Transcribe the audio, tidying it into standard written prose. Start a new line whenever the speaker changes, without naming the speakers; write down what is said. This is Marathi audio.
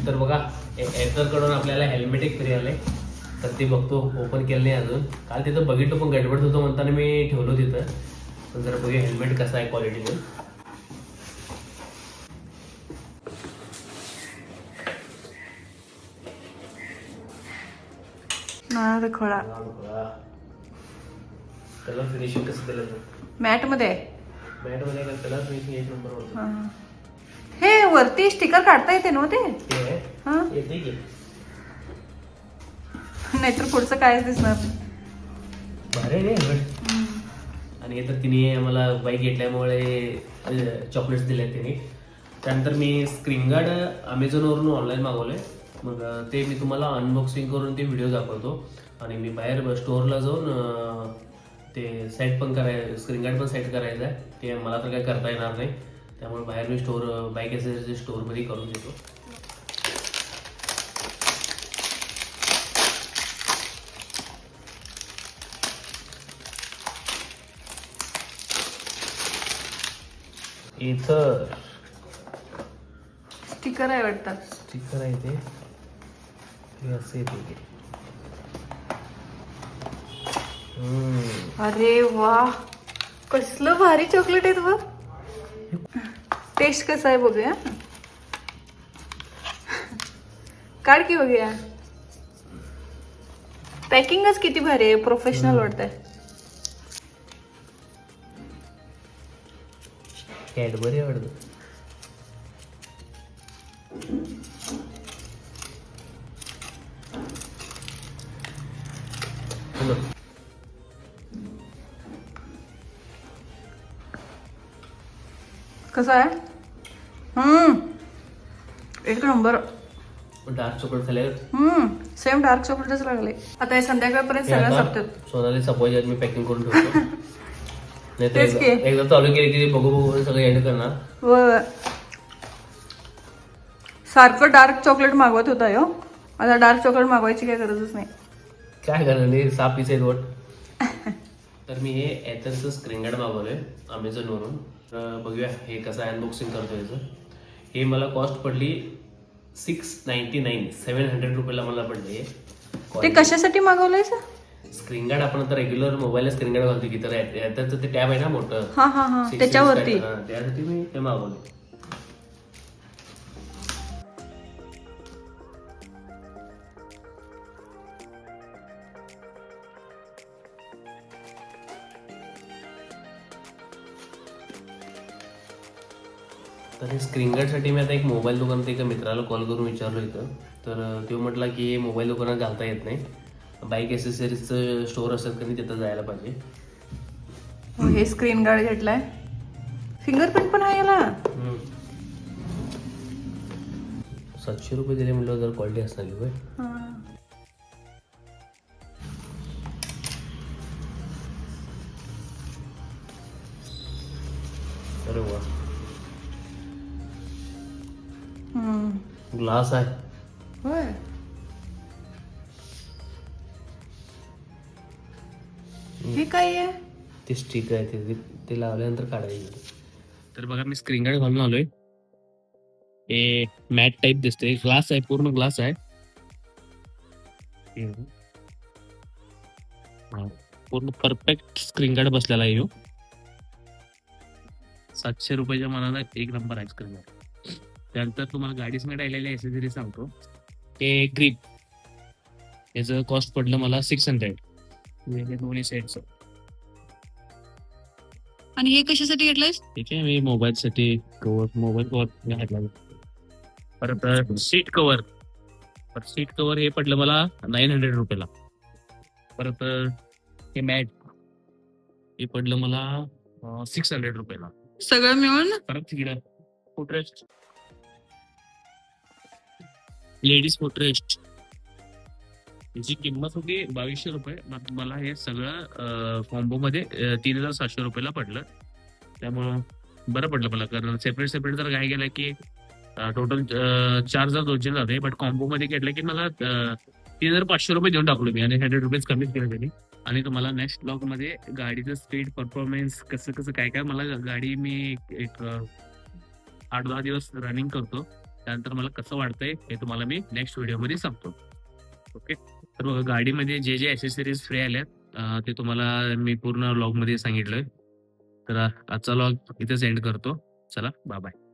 तर बघा कडून आपल्याला हेल्मेट एक फ्री आलंय, तर ते बघतो. ओपन केलं नाही अजून. काल तिथं बघितलं पण गडबड होतं म्हणताना मी ठेवलो तिथं. पण जरा बघूया हेल्मेट कसं आहे क्वालिटीने.
खोळा
कलर फिनिशिंग कसं दिलं
मॅट मध्ये
मॅट मध्ये कलर फिनिशिंग एक नंबर होतं.
हे वरती स्टिकर काढता येते ना ते हा
येते की
नाहीतर पुढचं काय दिसणार.
भारी नाही हेल्मेट. आणि तर तिने आम्हाला बाईक घेतल्यामुळे चॉकलेट्स दिल्या तिने. त्यानंतर मी स्क्रीन गार्ड अमेझॉनवरून ऑनलाईन मागवलंय. मग ते मी तुम्हाला अनबॉक्सिंग करून ते व्हिडिओ दाखवतो. आणि मी बाहेर स्टोअरला जाऊन ते सेट पण स्क्रीन गार्ड पण सेट करायचं आहे. ते मला तर काही करता येणार नाही, त्यामुळे बाहेर मी बाईक ॲसेसरीजच्या स्टोअरमध्ये करून देतो. इथं
स्टिकर आहे वाटतं.
स्टिकर आहे ते असं येते ते.
अरे वा, कसलं भारी चॉकलेट आहे बघ. टेस्ट कसं आहे बघूया. काढ की बघूया. पॅकिंगच किती भारी आहे, प्रोफेशनल वाटतंय.
कॅडबरी आवडतं.
कसं आहे. एक नंबर.
डार्क चॉकलेट खाल्ल्यावर
सेम डार्क चॉकलेटच लागले. आता हे संध्याकाळपर्यंत सगळं संपतात.
सोनाली सपोज मी पॅकिंग करून ठेवतो. नाही तर
तेच की.
एकदा चालू केली की बघू बघू सगळं एंड करणार.
व सारखं डार्क चॉकलेट मागवत होता यो. आता डार्क चॉकलेट मागवायची काही गरजच नाही.
काय करणार नाही, 6 पीस आहेत वोट. तर मी हे एथरचं स्क्रीन गार्ड मागवलंय अमेझॉनवरून. तर बघूया हे कसं अनबॉक्सिंग करतो याचं. हे मला कॉस्ट पडली 699, 700 रुपयाला मला पडले.
ते कशासाठी मागवलंयस.
स्क्रीन गार्ड आपण आता रेग्युलर मोबाईलला स्क्रीन गार्ड घालतो की, तर त्याचं ते टॅब आहे ना मोठं.
हा हा हा
6
त्याच्यावरती.
inch त्यासाठी मी ते मागवलं. तर हे स्क्रीन गार्डसाठी मी आता एक मोबाईल दुकानात एका मित्राला कॉल करून विचारलो इथं. तर तो म्हटला की हे मोबाईल दुकानात घालता येत नाही, बाईक ॲसेसरीजचं स्टोअर असेल की तिथं जायला पाहिजे.
हे स्क्रीन गार्ड घेतलाय. फिंगरप्रिंट पण आहे याला.
700 रुपये दिले म्हटलं जर क्वालिटी असणार की होय. अरे वा, ग्लास आहे.
होय. हे काय आहे.
ते स्टिक आहे, ते लावल्यानंतर काढायचं. तर बघा मी स्क्रीन गार्ड घालून आलोय. हे मॅट टाईप दिसते, ग्लास आहे, पूर्ण ग्लास आहे. पूर्ण परफेक्ट स्क्रीन गार्ड बसलेला आहे. 700 रुपयाच्या मनाला एक नंबर आहे स्क्रीन गार्ड. त्यानंतर तुम्हाला गाडी संगत आलेले ॲसेसरीज सांगतो. ते ग्रीप याचं कॉस्ट पडलं मला 600. दोन्ही सेटचं.
आणि हे कशासाठी घेतलंयस.
ठीक आहे, मी मोबाईलसाठी मोबाईल कवर घातला. परत सीट कवर हे पडलं मला 900 रुपयाला. परत हे मॅट हे पडलं मला 600 रुपयाला.
सगळं मिळून.
परत तिकडं फुटरेस्ट, लेडीज फुटरेस्ट, याची किंमत होती 2200 रुपये. मला हे सगळं कॉम्बो मध्ये 3700 रुपयाला पडलं. त्यामुळं बरं पडलं मला, कारण सेपरेट जर काय गेलं की टोटल 4200 जाते. बट कॉम्बो मध्ये घेतलं की मला 3500 रुपये देऊन टाकलो मी, आणि 100 रुपीज कमीच केलं त्यांनी. आणि तुम्हाला नेक्स्ट ब्लॉग मध्ये गाडीचं स्पीड परफॉर्मन्स कसं काय मला गाडी मी एक 8-10 दिवस रनिंग करतो, त्यानंतर मला कसं वाटतंय हे तुम्हाला मी नेक्स्ट व्हिडिओमध्ये सांगतो. ओके. तर बघा गाडीमध्ये जे जे ॲक्सेसरीज फ्री आल्यात ते तुम्हाला मी पूर्ण व्लॉगमध्ये सांगितलंय. तर आजचा व्लॉग इथेच एंड करतो. चला बाय बाय.